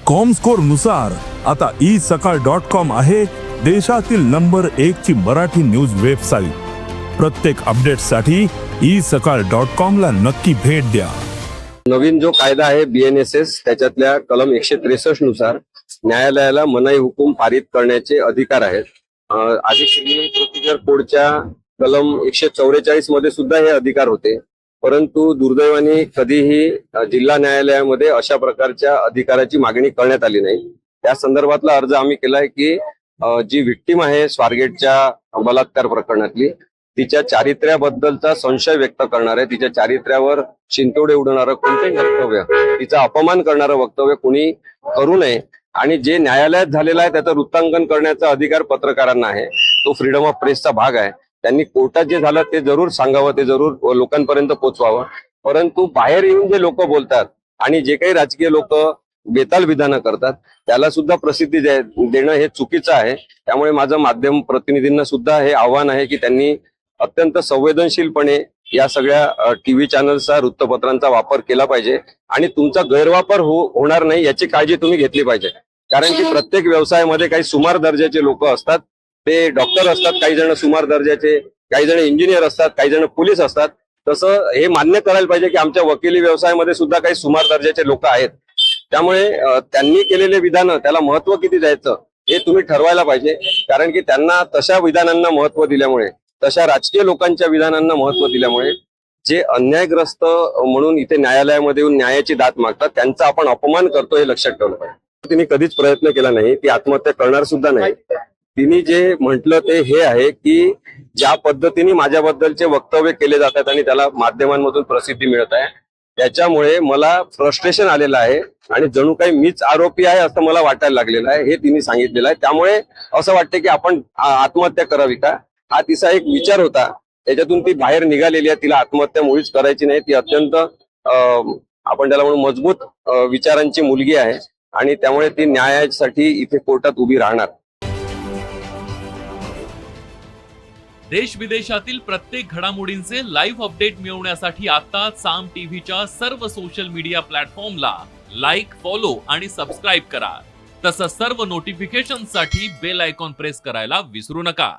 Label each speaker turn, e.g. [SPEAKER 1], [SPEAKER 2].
[SPEAKER 1] Comscore नुसार आता isakal.com आहे देशातील नंबर 1 ची मराठी न्यूज वेबसाईट। प्रत्येक अपडेटसाठी isakal.com ला नक्की भेट द्या।
[SPEAKER 2] नवीन जो कायदा आहे BNSS त्याच्यातल्या कलम 163 नुसार न्यायालयाला मनाई हुकूम पारित करण्याचे अधिकार आहेत। आधी क्रिमिनल प्रोसिजर कोडच्या कलम 144 मध्ये सुद्धा हे अधिकार होते, परंतु दुर्दैवाने कधीही जिल्हा न्यायालयामध्ये अशा प्रकारच्या अधिकाराची मागणी करण्यात आली नाही। त्या संदर्भातला अर्ज आम्ही केलाय की जी व्हिक्टीम आहे स्वारगेटच्या बलात्कार प्रकरणातली, तिच्या चारित्र्याबद्दलचा संशय व्यक्त करणारे, तिच्या चारित्र्यावर शिंतोडे उडवणारं कोणतेही वक्तव्य, तिचा अपमान करणारं वक्तव्य कोणी करू नये आणि जे न्यायालयात झालेलं आहे त्याचं वृत्तांकन करण्याचा अधिकार पत्रकारांना आहे। तो फ्रीडम ऑफ प्रेसचा भाग आहे। त्यांनी कोर्टात जे झालं ते जरूर सांगावं, ते जरूर लोकांपर्यंत पोहोचवावं। परंतु बाहेर येऊन जे लोक बोलतात आणि जे काही राजकीय लोक बेताल विधानं करतात त्याला सुद्धा प्रसिद्धी देणं हे चुकीचं आहे। त्यामुळे माझं माध्यम प्रतिनिधींना सुद्धा हे आव्हान आहे की त्यांनी अत्यंत संवेदनशीलपणे या सगळ्या टीव्ही चॅनल्सचा, वृत्तपत्रांचा वापर केला पाहिजे आणि तुमचा गैरवापर होणार नाही याची काळजी तुम्ही घेतली पाहिजे। कारण की प्रत्येक व्यवसायामध्ये काही सुमार दर्जाचे लोक असतात, ते डॉक्टर असतात, काही जण सुमार दर्जाचे, काही जण इंजिनियर असतात, काही जण पोलीस असतात। तसं हे मान्य करायला पाहिजे की आमच्या वकिली व्यवसायामध्ये सुद्धा काही सुमार दर्जाचे लोक आहेत। त्यामुळे त्यांनी केलेले विधानं त्याला महत्व किती द्यायचं हे तुम्ही ठरवायला पाहिजे। कारण की त्यांना तशा विधानांना महत्व दिल्यामुळे, तशा राजकीय लोकांच्या विधानांना महत्व दिल्यामुळे जे अन्यायग्रस्त म्हणून इथे न्यायालयामध्ये येऊन न्यायाची दाद मागतात त्यांचा आपण अपमान करतो हे लक्षात ठेवलं पाहिजे। तिने कधीच प्रयत्न केला नाही, ती आत्महत्या करणार सुद्धा नाही। तिने जे म्हटलं ते हे आहे की ज्या पद्धतीने माझ्याबद्दलचे वक्तव्य केले जातात आणि त्याला माध्यमांमधून प्रसिद्धी मिळत आहे त्याच्यामुळे मला फ्रस्ट्रेशन आलेलं आहे आणि जणू काही मीच आरोपी आहे असं मला वाटायला लागलेलं आहे, हे तिने सांगितलेलं आहे। त्यामुळे असं वाटतं की आपण आत्महत्या करावी का, हा तिचा एक विचार होता, त्याच्यातून ती बाहेर निघालेली आहे। तिला आत्महत्या मुळीच करायची नाही। ती अत्यंत आपण त्याला म्हणून मजबूत विचारांची मुलगी आहे आणि त्यामुळे ती न्यायासाठी इथे कोर्टात उभी राहणार।
[SPEAKER 3] देश विदेशातील प्रत्येक घडामोडींचे लाईव्ह अपडेट मिळवण्यासाठी आता साम टीव्हीच्या सर्व सोशल मीडिया प्लॅटफॉर्मला लाईक, फॉलो आणि सबस्क्राईब करा। तसंच सर्व नोटिफिकेशनसाठी बेल आयकॉन प्रेस करायला विसरू नका।